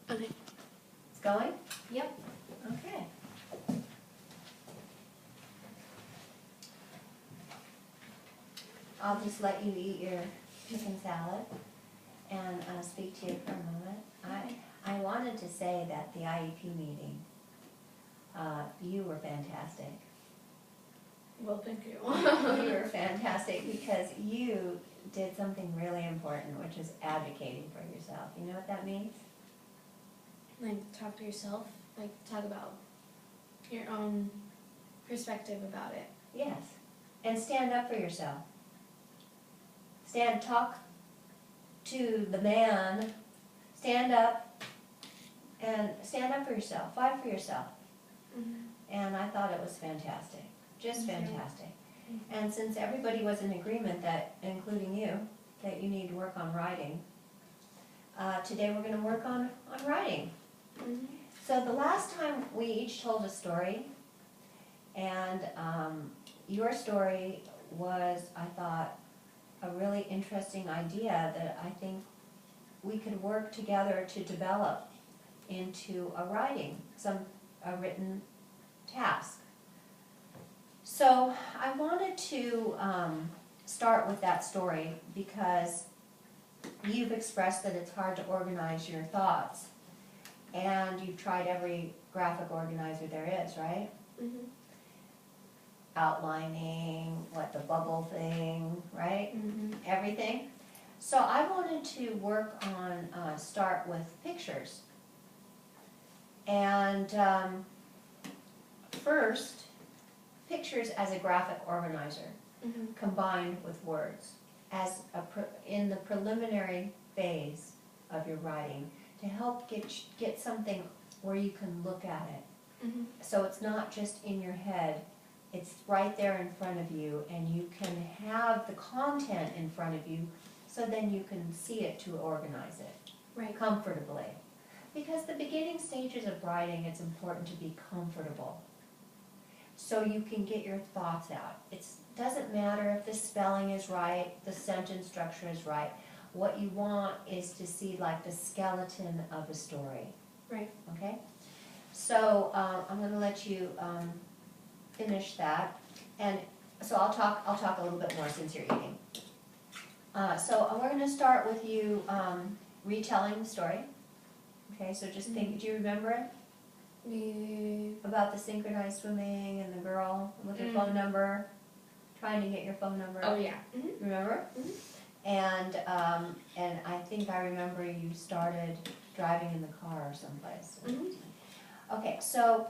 Okay. It's going? Yep. Okay. I'll just let you eat your chicken salad and speak to you for a moment. I wanted to say that the IEP meeting, you were fantastic. Well, thank you. You were fantastic because you did something really important, which is advocating for yourself. You know what that means? Like, talk to yourself. Like, talk about your own perspective about it. Yes. And stand up for yourself. Talk to the man, stand up for yourself, fight for yourself. Mm-hmm. And I thought it was fantastic, just Thank you. fantastic. Mhm. And since everybody was in agreement that, including you, that you need to work on writing, today we're gonna work on writing. Mm-hmm. So the last time we each told a story, and your story was, I thought, a really interesting idea that I think we could work together to develop into a written task. So I wanted to start with that story because you've expressed that it's hard to organize your thoughts, and you've tried every graphic organizer there is, right? Mm-hmm. Outlining, the bubble thing, right? Mm-hmm. Everything. So I wanted to work on, start with pictures. And first, pictures as a graphic organizer Mm-hmm. combined with words in the preliminary phase of your writing to help get something where you can look at it. Mm-hmm. So it's not just in your head, it's right there in front of you, and you can have the content in front of you, so then you can see it to organize it Right. comfortably. Because the beginning stages of writing, it's important to be comfortable, so you can get your thoughts out. It doesn't matter if the spelling is right, the sentence structure is right. What you want is to see like the skeleton of a story. Right. Okay? So I'm going to let you finish that, and so I'll talk a little bit more since you're eating. So we're going to start with you retelling the story. Okay, so just think, do you remember it? About the synchronized swimming and the girl with her phone number, trying to get your phone number. Oh yeah. Mm-hmm. Remember? Mm-hmm. And I think I remember you started driving in the car or someplace. Mm-hmm. Okay, so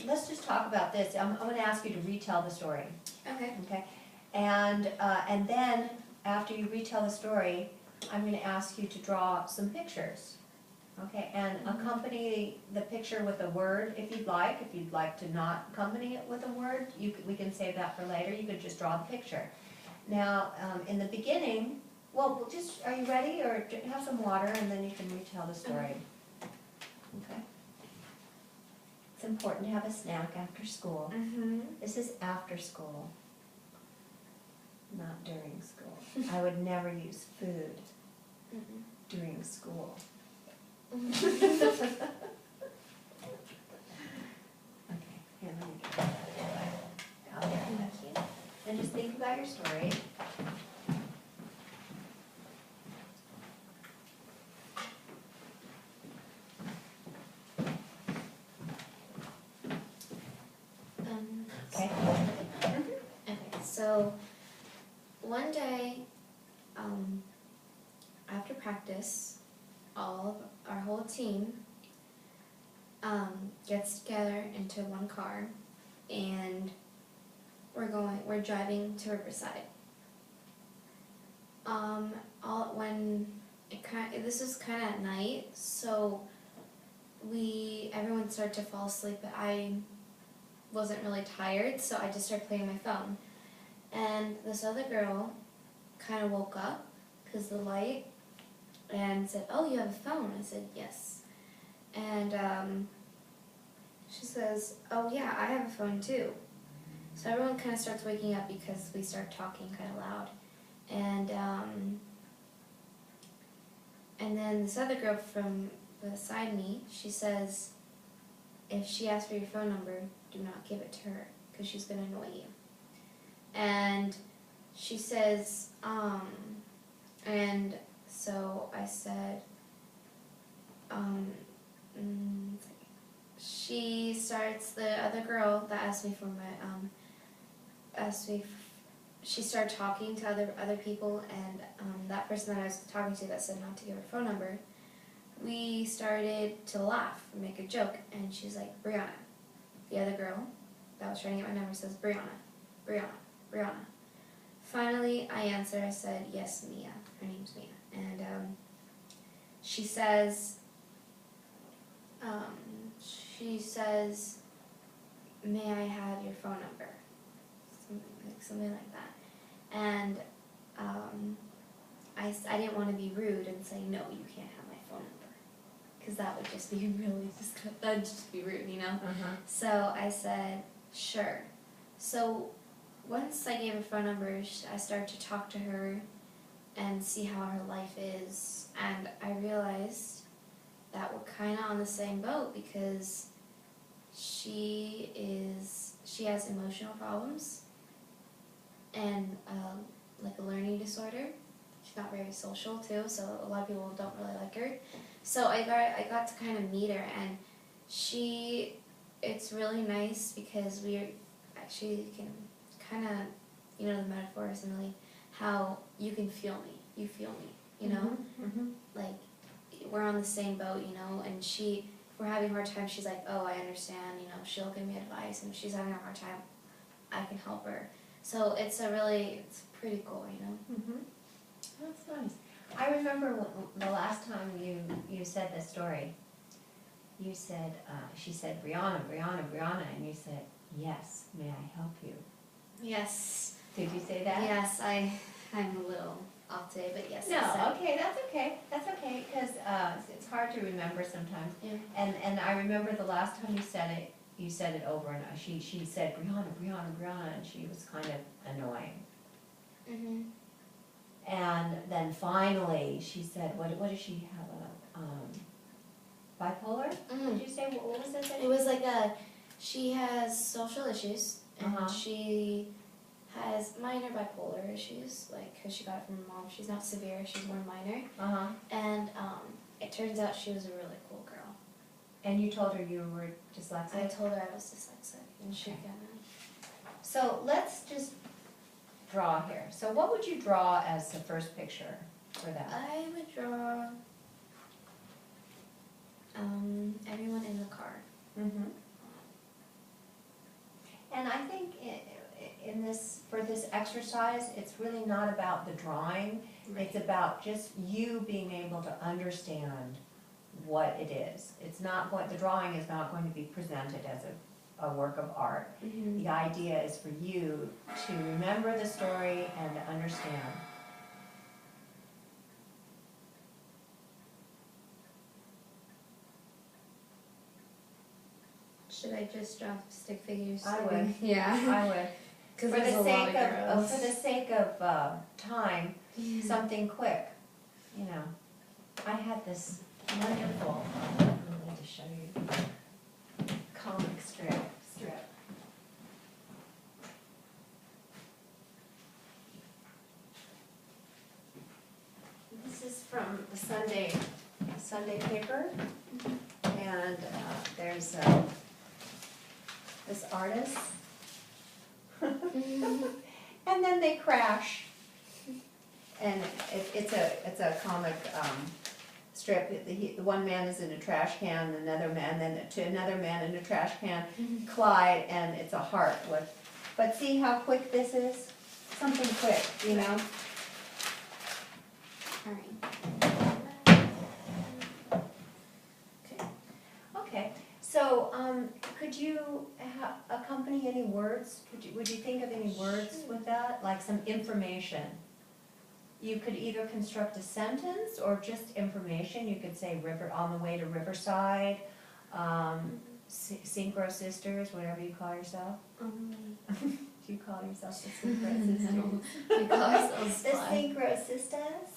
let's just talk about this. I'm going to ask you to retell the story. Okay. Okay, and then after you retell the story, I'm going to ask you to draw some pictures. Okay, and accompany the picture with a word if you'd like. If you'd like to not accompany it with a word, we can save that for later. You could just draw the picture. Now, in the beginning, are you ready? Or have some water and then you can retell the story. Okay. It's important to have a snack after school. Mm-hmm. This is after school, not during school. I would never use food during school. Okay, here, let me get that. Okay, thank you. And just think about your story. Okay. Okay, so one day, after practice, our whole team gets together into one car, and we're driving to Riverside. This was kind of at night, so everyone started to fall asleep, but I wasn't really tired, so I just started playing my phone. And this other girl kind of woke up because of the light and said, "Oh, you have a phone?" I said, "Yes." And she says, "Oh yeah, I have a phone too." So everyone kind of starts waking up because we start talking kind of loud. And then this other girl from beside me, she says, if she asks for your phone number, do not give it to her, because she's going to annoy you. And she says, and so I said, she starts, the other girl that asked me for my, she started talking to other people, and that person that I was talking to that said not to give her phone number, we started to laugh and make a joke, and she's like, Brianna. The other girl that was trying to get my number says, Brianna. Finally, I answered, I said, yes, Mia. Her name's Mia. And she says, may I have your phone number? Something like that. And I didn't want to be rude and say, no, you can't have my phone number. Because that would just be really, that would just be rude, you know? So I said, sure. So once I gave her phone number, I started to talk to her and see how her life is. And I realized that we're kind of on the same boat, because she has emotional problems and like a learning disorder. She's not very social too, so a lot of people don't really like her. So I got to kind of meet her, and it's really nice because she can kind of, you know, the metaphor is really how you can feel me, you know? Like, we're on the same boat, you know, and if we're having a hard time, she's like, oh, I understand, you know, she'll give me advice, and if she's having a hard time, I can help her. So it's pretty cool, you know? That's nice. I remember the last time you said this story, you said, she said, Brianna, and you said, yes, may I help you? Yes. Did you say that? Yes, I'm a little off today, but yes. No, okay, that's okay, because it's hard to remember sometimes. Yeah. And I remember the last time you said it over, and she said, Brianna, and she was kind of annoying. And then finally, she said, what does she have, bipolar? Did you say, what was it? It was like she has social issues, and she has minor bipolar issues, like, because she got it from her mom. She's not severe, she's more minor. And it turns out she was a really cool girl. And you told her you were dyslexic? I told her I was dyslexic, and she got it. So let's just draw here. So what would you draw as the first picture for that? I would draw everyone in the car. And I think for this exercise, it's really not about the drawing. Right. It's about just you being able to understand what it is. The drawing is not going to be presented as a work of art. The idea is for you to remember the story and to understand. Should I just draw stick figures? I would. Yeah. I would. For the sake of time, something quick, you know. I had this wonderful, I need to show you, comic strip. This is from the Sunday paper, and there's this artist, and then they crash, and it's a comic strip. The one man is in a trash can, another man in a trash can, Clyde, and it's a heart with. But see how quick this is? Something quick, you know. All right. Okay. So, could you accompany any words? Would you think of any words with that? Like some information? You could either construct a sentence or just information. You could say on the way to Riverside, Synchro Sisters, whatever you call yourself. Do you call yourself the Synchro Sisters? We call ourselves The Synchro Sisters?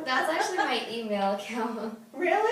That's actually my email account. Really?